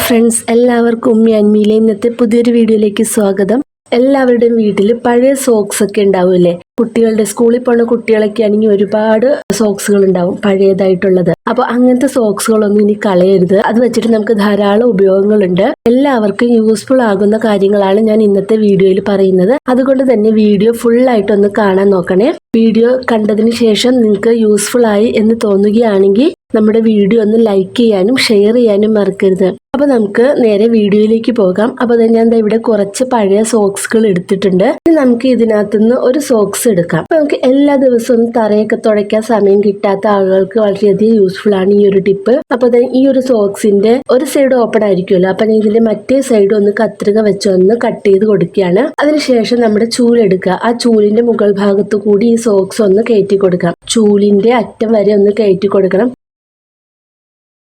Friends, എല്ലാവർക്കും ഉമ്മി അന്മിയിലെ ഇന്നത്തെ പുതിയൊരു വീഡിയോയിലേക്ക് സ്വാഗതം. എല്ലാവരുടെയും വീട്ടിൽ പഴയ സോക്സ് ഒക്കെ ഉണ്ടാവില്ലേ? കുട്ടികളുടെ സ്കൂളിൽ പോകുന്ന കുട്ടികളൊക്കെ ആണെങ്കിൽ ഒരുപാട് സോക്സുകൾ ഉണ്ടാവും പഴയതായിട്ടുള്ളത്. അപ്പൊ അങ്ങനത്തെ സോക്സുകളൊന്നും ഇനി കളയരുത്. അത് വെച്ചിട്ട് നമുക്ക് ധാരാളം ഉപയോഗങ്ങളുണ്ട്. എല്ലാവർക്കും യൂസ്ഫുൾ ആകുന്ന കാര്യങ്ങളാണ് ഞാൻ ഇന്നത്തെ വീഡിയോയിൽ പറയുന്നത്. അതുകൊണ്ട് തന്നെ വീഡിയോ ഫുൾ ആയിട്ടൊന്ന് കാണാൻ നോക്കണേ. വീഡിയോ കണ്ടതിന് ശേഷം നിങ്ങൾക്ക് യൂസ്ഫുൾ ആയി എന്ന് തോന്നുകയാണെങ്കിൽ നമ്മുടെ വീഡിയോ ഒന്ന് ലൈക്ക് ചെയ്യാനും ഷെയർ ചെയ്യാനും മറക്കരുത്. അപ്പൊ നമുക്ക് നേരെ വീഡിയോയിലേക്ക് പോകാം. അപ്പൊ ഞാൻ ഇവിടെ കുറച്ച് പഴയ സോക്സുകൾ എടുത്തിട്ടുണ്ട്. നമുക്ക് ഇതിനകത്തുനിന്ന് ഒരു സോക്സ് എടുക്കാം. അപ്പൊ നമുക്ക് എല്ലാ ദിവസവും തറയൊക്കെ തുടയ്ക്കാൻ സമയം കിട്ടാത്ത ആളുകൾക്ക് വളരെയധികം യൂസ്ഫുൾ ആണ് ഈ ഒരു ടിപ്പ്. അപ്പൊ ഈ ഒരു സോക്സിന്റെ ഒരു സൈഡ് ഓപ്പൺ ആയിരിക്കുമല്ലോ. അപ്പൊ ഇതിന്റെ മറ്റേ സൈഡ് ഒന്ന് കത്രിക വെച്ചൊന്ന് കട്ട് ചെയ്ത് കൊടുക്കുകയാണ്. അതിനുശേഷം നമ്മുടെ ചൂലെടുക്കുക. ആ ചൂലിന്റെ മുകൾ ഭാഗത്തു കൂടി ഈ സോക്സ് ഒന്ന് കയറ്റി കൊടുക്കാം. ചൂലിന്റെ അറ്റം വരെ ഒന്ന് കയറ്റി കൊടുക്കണം.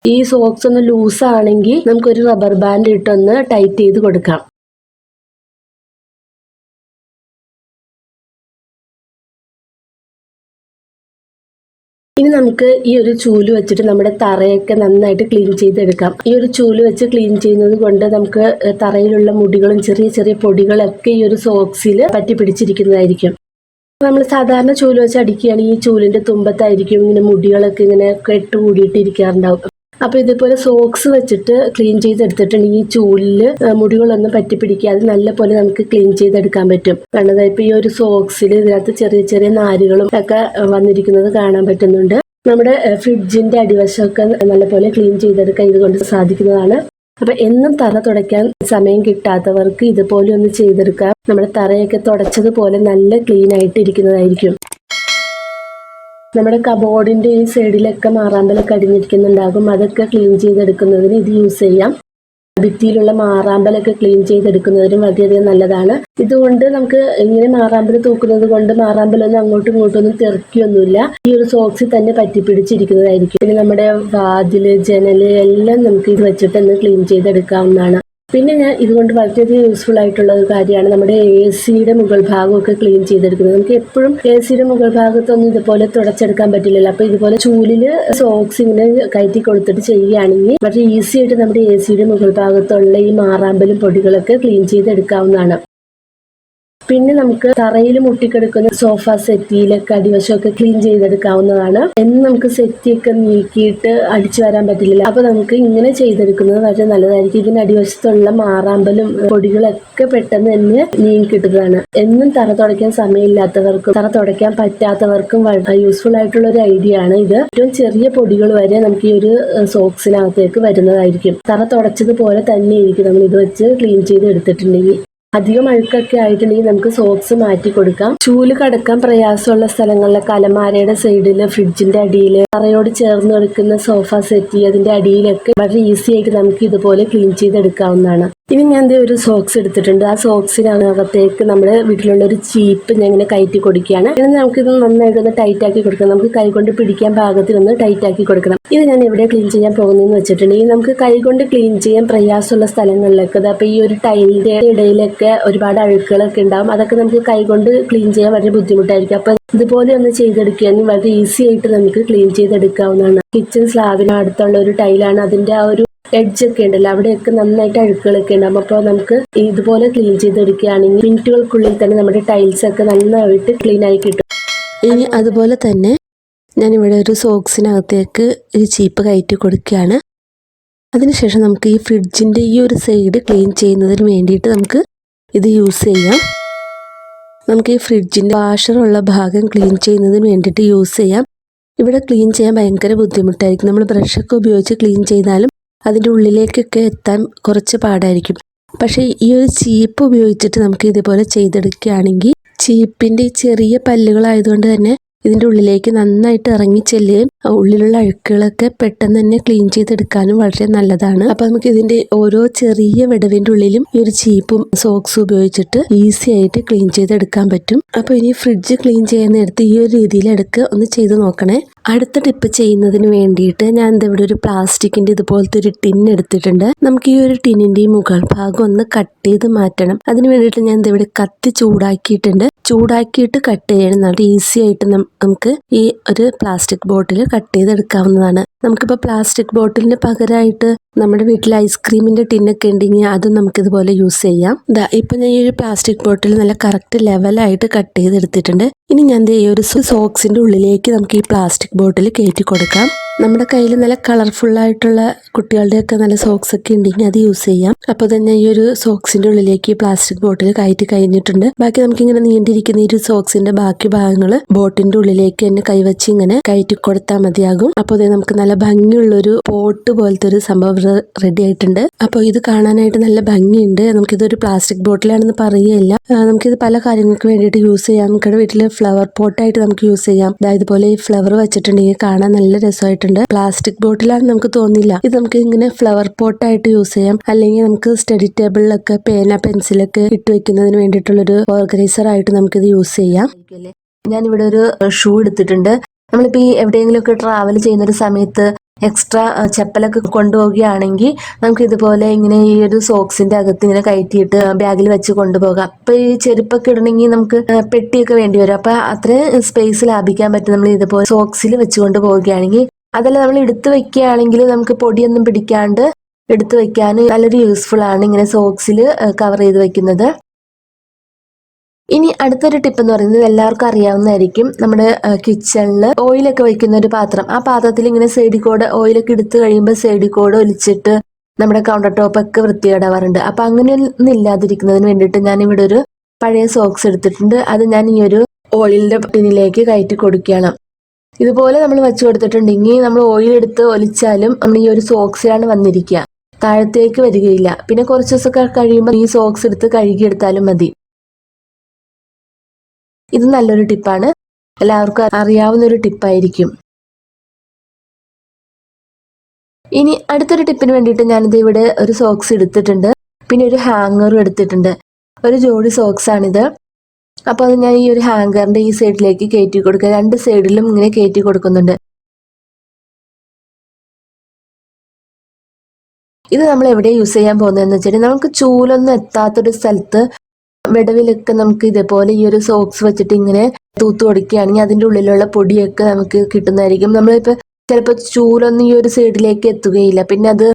ഈ സോക്സ് ഒന്ന് ലൂസ് ആണെങ്കിൽ നമുക്കൊരു റബ്ബർ ബാൻഡ് ഇട്ടൊന്ന് ടൈറ്റ് ചെയ്ത് കൊടുക്കാം. ഇനി നമുക്ക് ഈ ഒരു ചൂല് വെച്ചിട്ട് നമ്മുടെ തറയൊക്കെ നന്നായിട്ട് ക്ലീൻ ചെയ്തെടുക്കാം. ഈ ഒരു ചൂല് വെച്ച് ക്ലീൻ ചെയ്യുന്നത് കൊണ്ട് നമുക്ക് തറയിലുള്ള മുടികളും ചെറിയ ചെറിയ പൊടികളൊക്കെ ഈ ഒരു സോക്സിൽ പറ്റി പിടിച്ചിരിക്കുന്നതായിരിക്കും. നമ്മൾ സാധാരണ ചൂല് വെച്ച് അടിക്കുകയാണെങ്കിൽ ഈ ചൂലിന്റെ തുമ്പത്തായിരിക്കും ഇങ്ങനെ മുടികളൊക്കെ ഇങ്ങനെ കെട്ടുകൂടിയിട്ടിരിക്കാറുണ്ടാവും. അപ്പൊ ഇതുപോലെ സോക്സ് വെച്ചിട്ട് ക്ലീൻ ചെയ്തെടുത്തിട്ടുണ്ടെങ്കിൽ ഈ ചൂലില് മുടികളൊന്നും പറ്റി പിടിക്കാതെ നല്ല പോലെ നമുക്ക് ക്ലീൻ ചെയ്തെടുക്കാൻ പറ്റും. കാരണം ഇപ്പൊ ഈ ഒരു സോക്സിൽ ഇതിനകത്ത് ചെറിയ ചെറിയ നാരുകളും ഒക്കെ വന്നിരിക്കുന്നത് കാണാൻ പറ്റുന്നുണ്ട്. നമ്മുടെ ഫ്രിഡ്ജിന്റെ അടിവശമൊക്കെ നല്ലപോലെ ക്ലീൻ ചെയ്തെടുക്കാൻ ഇതുകൊണ്ട് സാധിക്കുന്നതാണ്. അപ്പൊ എന്നും തറ തുടയ്ക്കാൻ സമയം കിട്ടാത്തവർക്ക് ഇതുപോലെ ഒന്ന് ചെയ്തെടുക്കാം. നമ്മുടെ തറയൊക്കെ തുടച്ചതുപോലെ നല്ല ക്ലീൻ ആയിട്ട് ഇരിക്കുന്നതായിരിക്കും. നമ്മുടെ കബോർഡിന്റെ ഈ സൈഡിലൊക്കെ മാറാമ്പലൊക്കെ അടിഞ്ഞിരിക്കുന്നുണ്ടാകും. അതൊക്കെ ക്ലീൻ ചെയ്തെടുക്കുന്നതിന് ഇത് യൂസ് ചെയ്യാം. ഭിത്തിയിലുള്ള മാറാമ്പലൊക്കെ ക്ലീൻ ചെയ്തെടുക്കുന്നതിനും വളരെയധികം നല്ലതാണ്. ഇതുകൊണ്ട് നമുക്ക് ഇങ്ങനെ മാറാമ്പൽ തൂക്കുന്നത് കൊണ്ട് മാറാമ്പലൊന്നും അങ്ങോട്ടും ഇങ്ങോട്ടും ഒന്നും തെറിക്കൊന്നുമില്ല. ഈ ഒരു സോക്സിൽ തന്നെ പറ്റിപ്പിടിച്ചിരിക്കുന്നതായിരിക്കും. പിന്നെ നമ്മുടെ വാതില്, ജനല് എല്ലാം നമുക്ക് ഇത് വെച്ചിട്ട് ഒന്ന് ക്ലീൻ ചെയ്തെടുക്കാവുന്നതാണ്. പിന്നെ ഞാൻ ഇതുകൊണ്ട് വളരെയധികം യൂസ്ഫുൾ ആയിട്ടുള്ള ഒരു കാര്യമാണ് നമ്മുടെ AC-യുടെ മുകൾ ഭാഗമൊക്കെ ക്ലീൻ ചെയ്തെടുക്കുന്നത്. നമുക്ക് എപ്പോഴും AC-യുടെ മുകൾ ഭാഗത്തൊന്നും ഇതുപോലെ തുടച്ചെടുക്കാൻ പറ്റില്ലല്ലോ. അപ്പൊ ഇതുപോലെ ചൂലില് സോക്സ് ഇങ്ങനെ കയറ്റി കൊടുത്തിട്ട് ചെയ്യുകയാണെങ്കിൽ വളരെ ഈസി ആയിട്ട് നമ്മുടെ AC-യുടെ മുകൾ ഭാഗത്തുള്ള ഈ മാറാമ്പലും പൊടികളൊക്കെ ക്ലീൻ ചെയ്തെടുക്കാവുന്നതാണ്. പിന്നെ നമുക്ക് തറയിൽ മുട്ടിക്കെടുക്കുന്ന സോഫ സെറ്റിയിലൊക്കെ അടിവശമൊക്കെ ക്ലീൻ ചെയ്തെടുക്കാവുന്നതാണ്. എന്ന് നമുക്ക് സെറ്റിയൊക്കെ നീക്കിയിട്ട് അടിച്ചു വരാൻ പറ്റില്ല. അപ്പൊ നമുക്ക് ഇങ്ങനെ ചെയ്തെടുക്കുന്നത് വളരെ നല്ലതായിരിക്കും. ഇതിന്റെ അടിവശത്തുള്ള മാറാമ്പലും പൊടികളൊക്കെ പെട്ടെന്ന് തന്നെ നീങ്ങി കിട്ടുന്നതാണ്. എന്നും തറ തുടയ്ക്കാൻ സമയമില്ലാത്തവർക്കും തറ തുടയ്ക്കാൻ പറ്റാത്തവർക്കും വളരെ യൂസ്ഫുൾ ആയിട്ടുള്ള ഒരു ഐഡിയ ആണ് ഇത്. ഏറ്റവും ചെറിയ പൊടികൾ വരെ നമുക്ക് ഈ ഒരു സോക്സിനകത്തേക്ക് വരുന്നതായിരിക്കും. തറ തുടച്ചതുപോലെ തന്നെ ഇരിക്കും നമ്മൾ ഇത് വെച്ച് ക്ലീൻ ചെയ്ത് എടുത്തിട്ടുണ്ടെങ്കിൽ. അധികം അഴുക്കൊക്കെ ആയിട്ടുണ്ടെങ്കിൽ നമുക്ക് സോക്സ് മാറ്റി കൊടുക്കാം. ചൂല് കടക്കാൻ പ്രയാസമുള്ള സ്ഥലങ്ങളിലൊക്കെ അലമാരയുടെ സൈഡില്, ഫ്രിഡ്ജിന്റെ അടിയില്, തറയോട് ചേർന്ന് കിടക്കുന്ന സോഫ സെറ്റി അതിന്റെ അടിയിലൊക്കെ വളരെ ഈസി ആയിട്ട് നമുക്ക് ഇതുപോലെ ക്ലീൻ ചെയ്തെടുക്കാവുന്നതാണ്. ഇനി ഞാൻ ഒരു സോക്സ് എടുത്തിട്ടുണ്ട്. ആ സോക്സിനകത്തേക്ക് നമ്മുടെ വീട്ടിലുള്ള ഒരു ചീപ്പ് ഞാൻ ഇങ്ങനെ കയറ്റി കൊടുക്കുകയാണ്. ഇനി നമുക്കിത് നന്നായിട്ടൊന്ന് ടൈറ്റ് ആക്കി കൊടുക്കണം. നമുക്ക് കൈകൊണ്ട് പിടിക്കാൻ പാകത്തിനൊന്ന് ടൈറ്റ് ആക്കി കൊടുക്കണം. ഇത് ഞാൻ എവിടെ ക്ലീൻ ചെയ്യാൻ പോകുന്നതെന്ന് വെച്ചിട്ടുണ്ടെങ്കിൽ നമുക്ക് കൈകൊണ്ട് ക്ലീൻ ചെയ്യാൻ പ്രയാസമുള്ള സ്ഥലങ്ങളിലൊക്കെ അപ്പൊ ഈ ഒരു ടൈലിന്റെ ഇടയിലൊക്കെ ഒരുപാട് അഴുക്കുകളൊക്കെ ഉണ്ടാവും. അതൊക്കെ നമുക്ക് കൈകൊണ്ട് ക്ലീൻ ചെയ്യാൻ വളരെ ബുദ്ധിമുട്ടായിരിക്കും. അപ്പൊ ഇതുപോലെ ഒന്ന് ചെയ്തെടുക്കുകയാണെങ്കിൽ വളരെ ഈസി ആയിട്ട് നമുക്ക് ക്ലീൻ ചെയ്തെടുക്കാവുന്നതാണ്. കിച്ചൺ സ്ലാബിന് അടുത്തുള്ള ഒരു ടൈലാണ്. അതിന്റെ ആ ഒരു എഡ്ജൊക്കെ ഉണ്ടല്ലോ, അവിടെയൊക്കെ നന്നായിട്ട് അഴുക്കുകളൊക്കെ ഉണ്ടാകും. അപ്പോൾ നമുക്ക് ഇതുപോലെ ക്ലീൻ ചെയ്തെടുക്കുകയാണെങ്കിൽ മിനിറ്റുകൾക്കുള്ളിൽ തന്നെ നമ്മുടെ ടൈൽസ് ഒക്കെ നന്നായിട്ട് ക്ലീൻ ആയി കിട്ടും. ഇനി അതുപോലെ തന്നെ ഞാനിവിടെ ഒരു സോക്സിനകത്തേക്ക് ഒരു ചീപ്പ് കയറ്റി കൊടുക്കുകയാണ്. അതിനുശേഷം നമുക്ക് ഈ ഫ്രിഡ്ജിൻ്റെ ഈ ഒരു സൈഡ് ക്ലീൻ ചെയ്യുന്നതിന് വേണ്ടിയിട്ട് നമുക്ക് ഇത് യൂസ് ചെയ്യാം. നമുക്ക് ഈ ഫ്രിഡ്ജിൻ്റെ വാഷറുള്ള ഭാഗം ക്ലീൻ ചെയ്യുന്നതിന് വേണ്ടിയിട്ട് യൂസ് ചെയ്യാം. ഇവിടെ ക്ലീൻ ചെയ്യാൻ ഭയങ്കര ബുദ്ധിമുട്ടായിരിക്കും. നമ്മൾ ബ്രഷൊക്കെ ഉപയോഗിച്ച് ക്ലീൻ ചെയ്താലും അതിൻ്റെ ഉള്ളിലേക്കൊക്കെ എത്താൻ കുറച്ച് പാടായിരിക്കും. പക്ഷേ ഈ ഒരു ചീപ്പ് ഉപയോഗിച്ചിട്ട് നമുക്ക് ഇതുപോലെ ചെയ്തെടുക്കുകയാണെങ്കിൽ ചീപ്പിൻ്റെ ചെറിയ പല്ലുകളായതുകൊണ്ട് തന്നെ ഇതിൻ്റെ ഉള്ളിലേക്ക് നന്നായിട്ട് ഇറങ്ങി ചെല്ലുകയും ഉള്ളിലുള്ള അഴുക്കുകളൊക്കെ പെട്ടെന്ന് തന്നെ ക്ലീൻ ചെയ്തെടുക്കാനും വളരെ നല്ലതാണ്. അപ്പൊ നമുക്ക് ഇതിന്റെ ഓരോ ചെറിയ വിടവിന്റെ ഉള്ളിലും ഈ ഒരു ചീപ്പും സോക്സും ഉപയോഗിച്ചിട്ട് ഈസി ആയിട്ട് ക്ലീൻ ചെയ്തെടുക്കാൻ പറ്റും. അപ്പൊ ഇനി ഫ്രിഡ്ജ് ക്ലീൻ ചെയ്യുന്നിടത്ത് ഈ ഒരു രീതിയിൽ എടുക്കുക ഒന്ന് ചെയ്ത് നോക്കണേ. അടുത്ത ടിപ്പ് ചെയ്യുന്നതിന് വേണ്ടിയിട്ട് ഞാൻ ഇവിടെ ഒരു പ്ലാസ്റ്റിക്കിന്റെ ഇതുപോലത്തെ ഒരു ടിൻ എടുത്തിട്ടുണ്ട്. നമുക്ക് ഈ ഒരു ടിന്നിന്റെ മുകൾ ഭാഗം ഒന്ന് കട്ട് ചെയ്ത് മാറ്റണം. അതിന് വേണ്ടിയിട്ട് ഞാൻ ഇവിടെ കത്തി ചൂടാക്കിയിട്ടുണ്ട്. ചൂടാക്കിയിട്ട് കട്ട് ചെയ്യണം. നല്ല ഈസി ആയിട്ട് നമുക്ക് ഈ ഒരു പ്ലാസ്റ്റിക് ബോട്ടിൽ കട്ട് ചെയ്തെടുക്കാവുന്നതാണ്. നമുക്കിപ്പോൾ പ്ലാസ്റ്റിക് ബോട്ടിലിന് പകരമായിട്ട് നമ്മുടെ വീട്ടിൽ ഐസ്ക്രീമിൻ്റെ ടിന്നൊക്കെ ഉണ്ടെങ്കിൽ അതും നമുക്കിതുപോലെ യൂസ് ചെയ്യാം. ഇപ്പം ഞാൻ ഈ ഒരു പ്ലാസ്റ്റിക് ബോട്ടിൽ നല്ല കറക്റ്റ് ലെവലായിട്ട് കട്ട് ചെയ്തെടുത്തിട്ടുണ്ട്. ഇനി ഞാൻ ഈ ഒരു സോക്സിൻ്റെ ഉള്ളിലേക്ക് നമുക്ക് ഈ പ്ലാസ്റ്റിക് ബോട്ടിൽ കയറ്റി കൊടുക്കാം. നമ്മുടെ കയ്യിൽ നല്ല കളർഫുള്ളായിട്ടുള്ള കുട്ടികളുടെയൊക്കെ നല്ല സോക്സ് ഒക്കെ ഉണ്ടെങ്കിൽ അത് യൂസ് ചെയ്യാം. അപ്പോൾ തന്നെ ഈ ഒരു സോക്സിൻ്റെ ഉള്ളിലേക്ക് ഈ പ്ലാസ്റ്റിക് ബോട്ടിൽ കയറ്റി കഴിഞ്ഞിട്ടുണ്ട്. ബാക്കി നമുക്കിങ്ങനെ നീണ്ടിരിക്കുന്ന ഈ ഒരു സോക്സിൻ്റെ ബാക്കി ഭാഗങ്ങൾ ബോട്ടിൻ്റെ ഉള്ളിലേക്ക് തന്നെ കൈവച്ച് ഇങ്ങനെ കയറ്റി കൊടുത്താൽ മതിയാകും. അപ്പോൾ ഇത് നമുക്ക് നല്ല ഭംഗിയുള്ളൊരു പോട്ട് പോലത്തെ ഒരു സംഭവം റെഡി ആയിട്ടുണ്ട്. അപ്പോൾ ഇത് കാണാനായിട്ട് നല്ല ഭംഗിയുണ്ട്. നമുക്കിതൊരു പ്ലാസ്റ്റിക് ബോട്ടിലാണെന്ന് പറയുകയില്ല. നമുക്കിത് പല കാര്യങ്ങൾക്ക് വേണ്ടിയിട്ട് യൂസ് ചെയ്യാം. നമ്മുടെ വീട്ടിൽ ഫ്ലവർ പോട്ടായിട്ട് നമുക്ക് യൂസ് ചെയ്യാം. ഇതുപോലെ ഈ ഫ്ലവർ വെച്ചിട്ടുണ്ടെങ്കിൽ കാണാൻ നല്ല രസമായിട്ടുണ്ട്. പ്ലാസ്റ്റിക് ബോട്ടിലാണെന്ന് നമുക്ക് തോന്നില്ല. ഇത് നമുക്ക് ഇങ്ങനെ ഫ്ലവർ പോട്ടായിട്ട് യൂസ് ചെയ്യാം. അല്ലെങ്കിൽ നമുക്ക് സ്റ്റഡി ടേബിളിലൊക്കെ പേന പെൻസിലൊക്കെ ഇട്ട് വെക്കുന്നതിന് വേണ്ടിയിട്ടുള്ളൊരു ഓർഗനൈസർ ആയിട്ട് നമുക്കിത് യൂസ് ചെയ്യാം. ഞാനിവിടെ ഒരു ഷൂ എടുത്തിട്ടുണ്ട്. നമ്മളിപ്പോൾ ഈ എവിടെയെങ്കിലുമൊക്കെ ട്രാവൽ ചെയ്യുന്നൊരു സമയത്ത് എക്സ്ട്രാ ചെപ്പലൊക്കെ കൊണ്ടുപോവുകയാണെങ്കിൽ നമുക്ക് ഇതുപോലെ ഇങ്ങനെ ഈ ഒരു സോക്സിന്റെ അകത്ത് ഇങ്ങനെ കയറ്റിയിട്ട് ബാഗിൽ വെച്ച് കൊണ്ടുപോകാം. അപ്പൊ ഈ ചെരുപ്പൊക്കെ ഇടണമെങ്കിൽ നമുക്ക് പെട്ടിയൊക്കെ വേണ്ടി വരും. അപ്പൊ അത്രയും സ്പേസ് ലാഭിക്കാൻ പറ്റും നമ്മൾ ഇതുപോലെ സോക്സിൽ വെച്ചുകൊണ്ട് പോവുകയാണെങ്കിൽ. അതല്ല നമ്മൾ എടുത്തു വെക്കുകയാണെങ്കിൽ നമുക്ക് പൊടിയൊന്നും പിടിക്കാണ്ട് എടുത്തു വെക്കാൻ നല്ലൊരു യൂസ്ഫുൾ ആണ് ഇങ്ങനെ സോക്സിൽ കവർ ചെയ്ത് വെക്കുന്നത്. ഇനി അടുത്തൊരു ടിപ്പ് എന്ന് പറയുന്നത് എല്ലാവർക്കും അറിയാവുന്നതായിരിക്കും. നമ്മുടെ കിച്ചണിൽ ഓയിലൊക്കെ വയ്ക്കുന്ന ഒരു പാത്രം, ആ പാത്രത്തിൽ ഇങ്ങനെ സൈഡിൽ കൂടെ ഓയിലൊക്കെ എടുത്തു കഴിയുമ്പോൾ സൈഡിൽ കൂടെ ഒലിച്ചിട്ട് നമ്മുടെ കൗണ്ടർ ടോപ്പൊക്കെ വൃത്തികേടാവാറുണ്ട്. അപ്പൊ അങ്ങനെയൊന്നും ഇല്ലാതിരിക്കുന്നതിന് വേണ്ടിയിട്ട് ഞാൻ ഇവിടെ ഒരു പഴയ സോക്സ് എടുത്തിട്ടുണ്ട്. അത് ഞാൻ ഈ ഒരു ഓയിലിന്റെ ടിന്നിലേക്ക് കയറ്റി കൊടുക്കുകയാണ്. ഇതുപോലെ നമ്മൾ വെച്ച് കൊടുത്തിട്ടുണ്ടെങ്കിൽ നമ്മൾ ഓയിൽ എടുത്ത് ഒലിച്ചാലും നമ്മൾ ഈ ഒരു സോക്സിലാണ് വന്നിരിക്കുക, താഴത്തേക്ക് വരികയില്ല. പിന്നെ കുറച്ച് ദിവസമൊക്കെ കഴിയുമ്പോൾ ഈ സോക്സ് എടുത്ത് കഴുകിയെടുത്താലും മതി. ഇത് നല്ലൊരു ടിപ്പാണ്, എല്ലാവർക്കും അറിയാവുന്ന ഒരു ടിപ്പായിരിക്കും. ഇനി അടുത്തൊരു ടിപ്പിന് വേണ്ടിയിട്ട് ഞാനിത് ഇവിടെ ഒരു സോക്സ് എടുത്തിട്ടുണ്ട്, പിന്നെ ഒരു ഹാങ്ങറും എടുത്തിട്ടുണ്ട്. ഒരു ജോഡി സോക്സ് ആണിത്. അപ്പോൾ അത് ഞാൻ ഈ ഒരു ഹാങ്കറിന്റെ ഈ സൈഡിലേക്ക് കയറ്റി കൊടുക്കുക. രണ്ട് സൈഡിലും ഇങ്ങനെ കയറ്റി കൊടുക്കുന്നുണ്ട്. ഇത് നമ്മൾ എവിടെ യൂസ് ചെയ്യാൻ പോകുന്നതെന്ന് വെച്ചാൽ നമുക്ക് ചൂലൊന്നും എത്താത്തൊരു സ്ഥലത്ത് വിടവിലൊക്കെ നമുക്ക് ഇതേപോലെ ഈ ഒരു സോക്സ് വെച്ചിട്ട് ഇങ്ങനെ തൂത്ത് കൊടുക്കുകയാണെങ്കിൽ അതിൻ്റെ ഉള്ളിലുള്ള പൊടിയൊക്കെ നമുക്ക് കിട്ടുന്നതായിരിക്കും. നമ്മളിപ്പോൾ ചിലപ്പോൾ ചൂലൊന്നും ഈ ഒരു സൈഡിലേക്ക് എത്തുകയില്ല, പിന്നെ അത്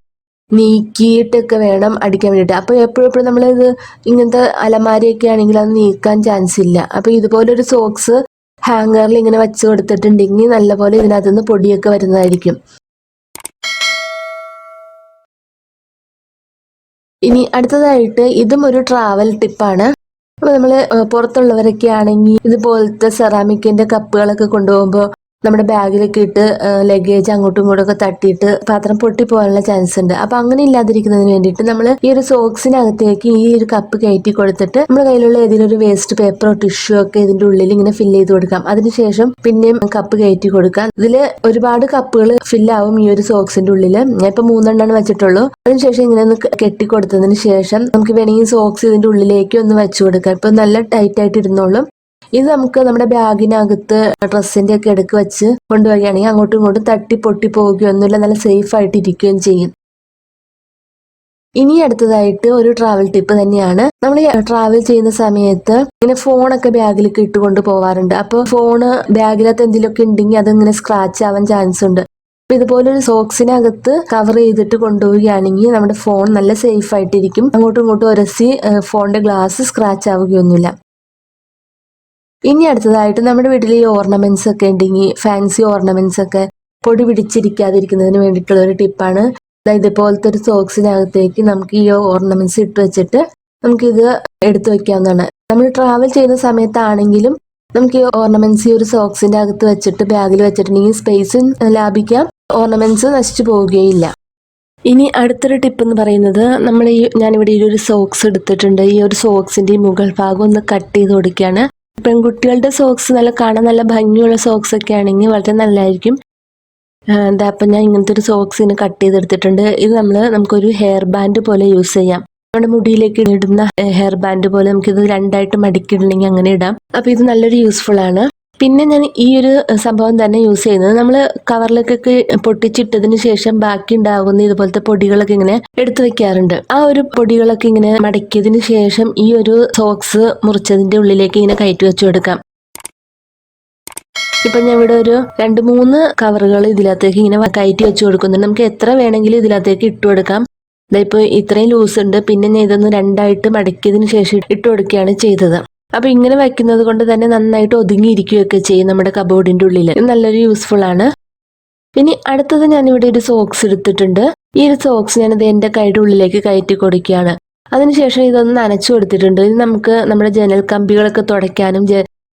നീക്കിയിട്ടൊക്കെ വേണം അടിക്കാൻ വേണ്ടിയിട്ട്. അപ്പോൾ എപ്പോഴും നമ്മളിത് ഇങ്ങനത്തെ അലമാരയൊക്കെ ആണെങ്കിൽ അത് നീക്കാൻ ചാൻസ് ഇല്ല. അപ്പോൾ ഇതുപോലൊരു സോക്സ് ഹാങ്ങറിൽ ഇങ്ങനെ വെച്ച് കൊടുത്തിട്ടുണ്ടെങ്കിൽ നല്ലപോലെ ഇതിനകത്തുനിന്ന് പൊടിയൊക്കെ വരുന്നതായിരിക്കും. ഇനി അടുത്തതായിട്ട് ഇതും ഒരു ട്രാവൽ ടിപ്പാണ്. അപ്പോൾ നമ്മൾ പുറത്തുള്ളവരൊക്കെ ആണെങ്കിൽ ഇതുപോലത്തെ സെറാമിക്കിന്റെ കപ്പുകളൊക്കെ കൊണ്ടുപോകുമ്പോൾ നമ്മുടെ ബാഗിലൊക്കെ ഇട്ട് ലഗേജ് അങ്ങോട്ടും ഇങ്ങോട്ടും ഒക്കെ തട്ടിയിട്ട് പാത്രം പൊട്ടിപ്പോകാനുള്ള ചാൻസ് ഉണ്ട്. അപ്പൊ അങ്ങനെ ഇല്ലാതിരിക്കുന്നതിന് വേണ്ടിയിട്ട് നമ്മൾ ഈ ഒരു സോക്സിനകത്തേക്ക് ഈ ഒരു കപ്പ് കയറ്റി കൊടുത്തിട്ട് നമ്മുടെ കയ്യിലുള്ള ഏതെങ്കിലും ഒരു വേസ്റ്റ് പേപ്പറോ ടിഷ്യൂ ഒക്കെ ഇതിന്റെ ഉള്ളിൽ ഇങ്ങനെ ഫില്ല് ചെയ്ത് കൊടുക്കാം. അതിനുശേഷം പിന്നെയും കപ്പ് കയറ്റി കൊടുക്കാം. ഇതിൽ ഒരുപാട് കപ്പുകൾ ഫില്ലാവും ഈ ഒരു സോക്സിന്റെ ഉള്ളിൽ. ഞാൻ ഇപ്പൊ 3 വെച്ചിട്ടുള്ളൂ. അതിനുശേഷം ഇങ്ങനെ ഒന്ന് കെട്ടിക്കൊടുത്തതിന് ശേഷം നമുക്ക് വേണമെങ്കിൽ സോക്സ് ഇതിന്റെ ഉള്ളിലേക്ക് ഒന്ന് വെച്ചു കൊടുക്കാം. ഇപ്പൊ നല്ല ടൈറ്റ് ആയിട്ട് ഇരുന്നോളും. ഇത് നമുക്ക് നമ്മുടെ ബാഗിനകത്ത് ഡ്രസ്സിന്റെ ഒക്കെ ഇടയ്ക്ക് വെച്ച് കൊണ്ടുപോവുകയാണെങ്കിൽ അങ്ങോട്ടും ഇങ്ങോട്ടും തട്ടി പൊട്ടി പോവുകയൊന്നുമില്ല, നല്ല സേഫ് ആയിട്ട് ഇരിക്കുകയും ചെയ്യും. ഇനി അടുത്തതായിട്ട് ഒരു ട്രാവൽ ടിപ്പ് തന്നെയാണ്. നമ്മൾ ട്രാവൽ ചെയ്യുന്ന സമയത്ത് ഇങ്ങനെ ഫോണൊക്കെ ബാഗിലേക്ക് ഇട്ടുകൊണ്ട് പോവാറുണ്ട്. അപ്പോൾ ഫോണ് ബാഗിനകത്ത് എന്തെങ്കിലുമൊക്കെ ഉണ്ടെങ്കിൽ അതിങ്ങനെ സ്ക്രാച്ച് ആവാൻ ചാൻസ് ഉണ്ട്. അപ്പൊ ഇതുപോലൊരു സോക്സിനകത്ത് കവർ ചെയ്തിട്ട് കൊണ്ടുപോവുകയാണെങ്കിൽ നമ്മുടെ ഫോൺ നല്ല സേഫ് ആയിട്ടിരിക്കും. അങ്ങോട്ടും ഇങ്ങോട്ടും ഉരസി ഫോണിന്റെ ഗ്ലാസ് സ്ക്രാച്ച് ആവുകയൊന്നുമില്ല. ഇനി അടുത്തതായിട്ട് നമ്മുടെ വീട്ടിൽ ഈ ഓർണമെന്റ്സ് ഒക്കെ ഉണ്ടെങ്കിൽ ഫാൻസി ഓർണമെന്റ്സ് ഒക്കെ പൊടി പിടിച്ചിരിക്കാതിരിക്കുന്നതിന് വേണ്ടിയിട്ടുള്ള ഒരു ടിപ്പാണ്. ഇതുപോലത്തെ ഒരു സോക്സിനകത്തേക്ക് നമുക്ക് ഈ ഓർണമെന്റ്സ് ഇട്ട് വെച്ചിട്ട് നമുക്കിത് എടുത്തു വെക്കാവുന്നതാണ്. നമ്മൾ ട്രാവൽ ചെയ്യുന്ന സമയത്താണെങ്കിലും നമുക്ക് ഈ ഓർണമെന്റ്സ് ഈ ഒരു സോക്സിന്റെ അകത്ത് വെച്ചിട്ട് ബാഗിൽ വെച്ചിട്ടുണ്ടെങ്കിൽ സ്പേസും ലാഭിക്കാം, ഓർണമെന്റ്സ് നശിച്ചു പോവുകയില്ല. ഇനി അടുത്തൊരു ടിപ്പ് എന്ന് പറയുന്നത് ഞാനിവിടെ ഈ ഒരു സോക്സ് എടുത്തിട്ടുണ്ട്. ഈ ഒരു സോക്സിന്റെ മുകൾ ഭാഗം ഒന്ന് കട്ട് ചെയ്ത് കൊടുക്കുകയാണ്. പെൺകുട്ടികളുടെ സോക്സ് കാണാൻ നല്ല ഭംഗിയുള്ള സോക്സ് ഒക്കെ ആണെങ്കിൽ വളരെ നല്ലതായിരിക്കും. അപ്പം ഞാൻ ഇങ്ങനത്തെ ഒരു സോക്സിന് കട്ട് ചെയ്തെടുത്തിട്ടുണ്ട്. ഇത് നമുക്കൊരു ഹെയർ ബാൻഡ് പോലെ യൂസ് ചെയ്യാം. നമ്മുടെ മുടിയിലേക്ക് ഇടുന്ന ഹെയർ ബാൻഡ് പോലെ നമുക്കിത് രണ്ടായിട്ട് മടക്കിയിടണമെങ്കിൽ അങ്ങനെ ഇടാം. അപ്പം ഇത് നല്ലൊരു യൂസ്ഫുൾ ആണ്. പിന്നെ ഞാൻ ഈ ഒരു സംഭവം തന്നെ യൂസ് ചെയ്യുന്നത് നമ്മൾ കവറിലേക്കൊക്കെ പൊട്ടിച്ചിട്ടതിന് ശേഷം ബാക്കി ഉണ്ടാകുന്ന ഇതുപോലത്തെ പൊടികളൊക്കെ ഇങ്ങനെ എടുത്തു വെക്കാറുണ്ട്. ആ ഒരു പൊടികളൊക്കെ ഇങ്ങനെ മടക്കിയതിന് ശേഷം ഈ ഒരു സോക്സ് മുറിച്ചതിന്റെ ഉള്ളിലേക്ക് ഇങ്ങനെ കയറ്റി വെച്ചു കൊടുക്കാം. ഇപ്പൊ ഞാൻ ഇവിടെ ഒരു 2-3 കവറുകൾ ഇതിനകത്തേക്ക് ഇങ്ങനെ കയറ്റി വെച്ച് കൊടുക്കുന്നുണ്ട്. നമുക്ക് എത്ര വേണമെങ്കിലും ഇതിനകത്തേക്ക് ഇട്ട് കൊടുക്കാം. ഇപ്പൊ ഇത്രയും ലൂസ് ഉണ്ട്. പിന്നെ ഞാൻ ഇതൊന്ന് 2ആയിട്ട് മടക്കിയതിന് ശേഷം ഇട്ട് കൊടുക്കുകയാണ് ചെയ്തത്. അപ്പൊ ഇങ്ങനെ വെക്കുന്നത് കൊണ്ട് തന്നെ നന്നായിട്ട് ഒതുങ്ങിയിരിക്കുകയൊക്കെ ചെയ്യും നമ്മുടെ കബോർഡിന്റെ ഉള്ളിൽ. നല്ലൊരു യൂസ്ഫുൾ ആണ്. ഇനി അടുത്തത് ഞാനിവിടെ ഒരു സോക്സ് എടുത്തിട്ടുണ്ട്. ഈ ഒരു സോക്സ് ഞാനത് എന്റെ കൈയുടെ ഉള്ളിലേക്ക് കയറ്റി കൊടുക്കുകയാണ്. അതിനുശേഷം ഇതൊന്ന് നനച്ചു കൊടുത്തിട്ടുണ്ട്. ഇത് നമുക്ക് നമ്മുടെ ജനൽ കമ്പികളൊക്കെ തുടയ്ക്കാനും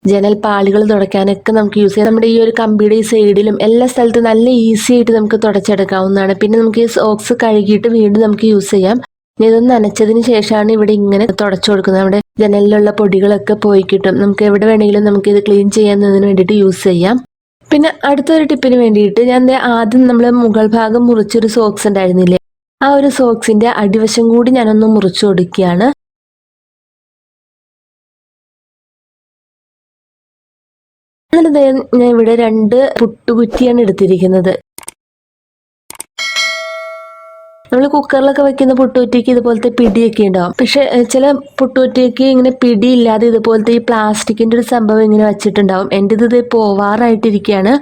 ജനൽ പാളികൾ തുടയ്ക്കാനൊക്കെ നമുക്ക് യൂസ് ചെയ്യാം. നമ്മുടെ ഈ ഒരു കമ്പിയുടെ ഈ സൈഡിലും എല്ലാ സ്ഥലത്തും നല്ല ഈസി ആയിട്ട് നമുക്ക് തുടച്ചെടുക്കാവുന്നതാണ്. പിന്നെ നമുക്ക് ഈ സോക്സ് കഴുകിയിട്ട് വീണ്ടും നമുക്ക് യൂസ് ചെയ്യാം. ഇതൊന്ന് നനച്ചതിന് ശേഷമാണ് ഇവിടെ ഇങ്ങനെ തുടച്ചു കൊടുക്കുന്നത്. നമ്മുടെ ജനലിലുള്ള പൊടികളൊക്കെ പോയി കിട്ടും. നമുക്ക് എവിടെ വേണമെങ്കിലും നമുക്ക് ഇത് ക്ലീൻ ചെയ്യാന്നതിന് വേണ്ടിയിട്ട് യൂസ് ചെയ്യാം. പിന്നെ അടുത്തൊരു ടിപ്പിന് വേണ്ടിയിട്ട് ഞാൻ ആദ്യം നമ്മൾ മുകൾ ഭാഗം മുറിച്ചൊരു സോക്സ് ഉണ്ടായിരുന്നില്ലേ, ആ ഒരു സോക്സിന്റെ അടിവശം കൂടി ഞാനൊന്ന് മുറിച്ചു കൊടുക്കുകയാണ്. എന്നിട്ട് ഞാൻ ഇവിടെ 2 പുട്ടുകുറ്റിയാണ് എടുത്തിരിക്കുന്നത്. നമ്മൾ കുക്കറിലൊക്കെ വെക്കുന്ന പുട്ടുകുറ്റിക്ക് ഇതുപോലത്തെ പിടിയൊക്കെ ഉണ്ടാവും. പക്ഷെ ചില പുട്ടുകുറ്റിക്ക് ഇങ്ങനെ പിടിയില്ലാതെ ഇതുപോലത്തെ ഈ പ്ലാസ്റ്റിക്കിന്റെ ഒരു സംഭവം ഇങ്ങനെ വെച്ചിട്ടുണ്ടാവും. എൻ്റെ ഇത് പോവാറായിട്ടിരിക്കുകയാണ്.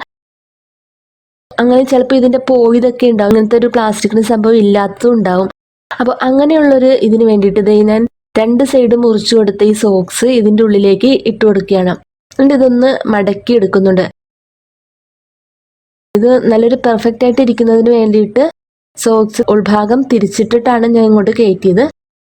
അങ്ങനെ ചിലപ്പോൾ ഇതിന്റെ പോയതൊക്കെ ഉണ്ടാവും. ഇങ്ങനത്തെ ഒരു പ്ലാസ്റ്റിക്കിന്റെ സംഭവം ഇല്ലാത്തതും ഉണ്ടാവും. അപ്പൊ അങ്ങനെയുള്ളൊരു ഇതിന് വേണ്ടിയിട്ട് ഞാൻ 2 സൈഡ് മുറിച്ചു കൊടുത്ത ഈ സോക്സ് ഇതിന്റെ ഉള്ളിലേക്ക് ഇട്ട് കൊടുക്കുകയാണ്. എന്നിട്ട് ഇതൊന്ന് മടക്കി എടുക്കുന്നുണ്ട്. ഇത് നല്ലൊരു പെർഫെക്റ്റ് ആയിട്ട് ഇരിക്കുന്നതിന് വേണ്ടിയിട്ട് സോക്സ് ഉൾഭാഗം തിരിച്ചിട്ടിട്ടാണ് ഞാൻ ഇങ്ങോട്ട് കയറ്റിയത്.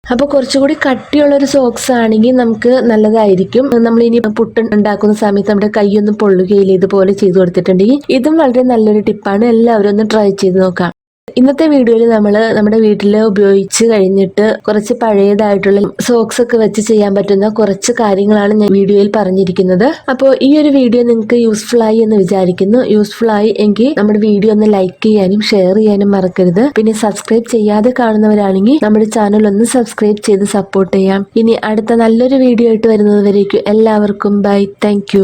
അപ്പോൾ കുറച്ചുകൂടി കട്ടിയുള്ളൊരു സോക്സ് ആണെങ്കിൽ നമുക്ക് നല്ലതായിരിക്കും. നമ്മൾ ഇനി പുട്ട് ഉണ്ടാക്കുന്ന സമയത്ത് നമ്മുടെ കൈയൊന്നും പൊള്ളുകയില്ല. ഇതുപോലെ ചെയ്തു കൊടുത്തിട്ടുണ്ടെങ്കിൽ ഇതും വളരെ നല്ലൊരു ടിപ്പാണ്. എല്ലാവരും ഒന്ന് ട്രൈ ചെയ്ത് നോക്കാം. ഇന്നത്തെ വീഡിയോയിൽ നമ്മൾ നമ്മുടെ വീട്ടിൽ ഉപയോഗിച്ച് കഴിഞ്ഞിട്ട് കുറച്ച് പഴയതായിട്ടുള്ള സോക്സ് ഒക്കെ വെച്ച് ചെയ്യാൻ പറ്റുന്ന കുറച്ച് കാര്യങ്ങളാണ് ഞാൻ വീഡിയോയിൽ പറഞ്ഞിരിക്കുന്നത്. അപ്പോൾ ഈ ഒരു വീഡിയോ നിങ്ങൾക്ക് യൂസ്ഫുൾ ആയി എന്ന് വിചാരിക്കുന്നു. യൂസ്ഫുൾ ആയി എങ്കിൽ നമ്മുടെ വീഡിയോ ഒന്ന് ലൈക്ക് ചെയ്യാനും ഷെയർ ചെയ്യാനും മറക്കരുത്. പിന്നെ സബ്സ്ക്രൈബ് ചെയ്യാതെ കാണുന്നവരാണെങ്കിൽ നമ്മുടെ ചാനൽ ഒന്ന് സബ്സ്ക്രൈബ് ചെയ്ത് സപ്പോർട്ട് ചെയ്യാം. ഇനി അടുത്ത നല്ലൊരു വീഡിയോ ആയിട്ട് വരുന്നത് വരേക്കും എല്ലാവർക്കും ബൈ. Thank you.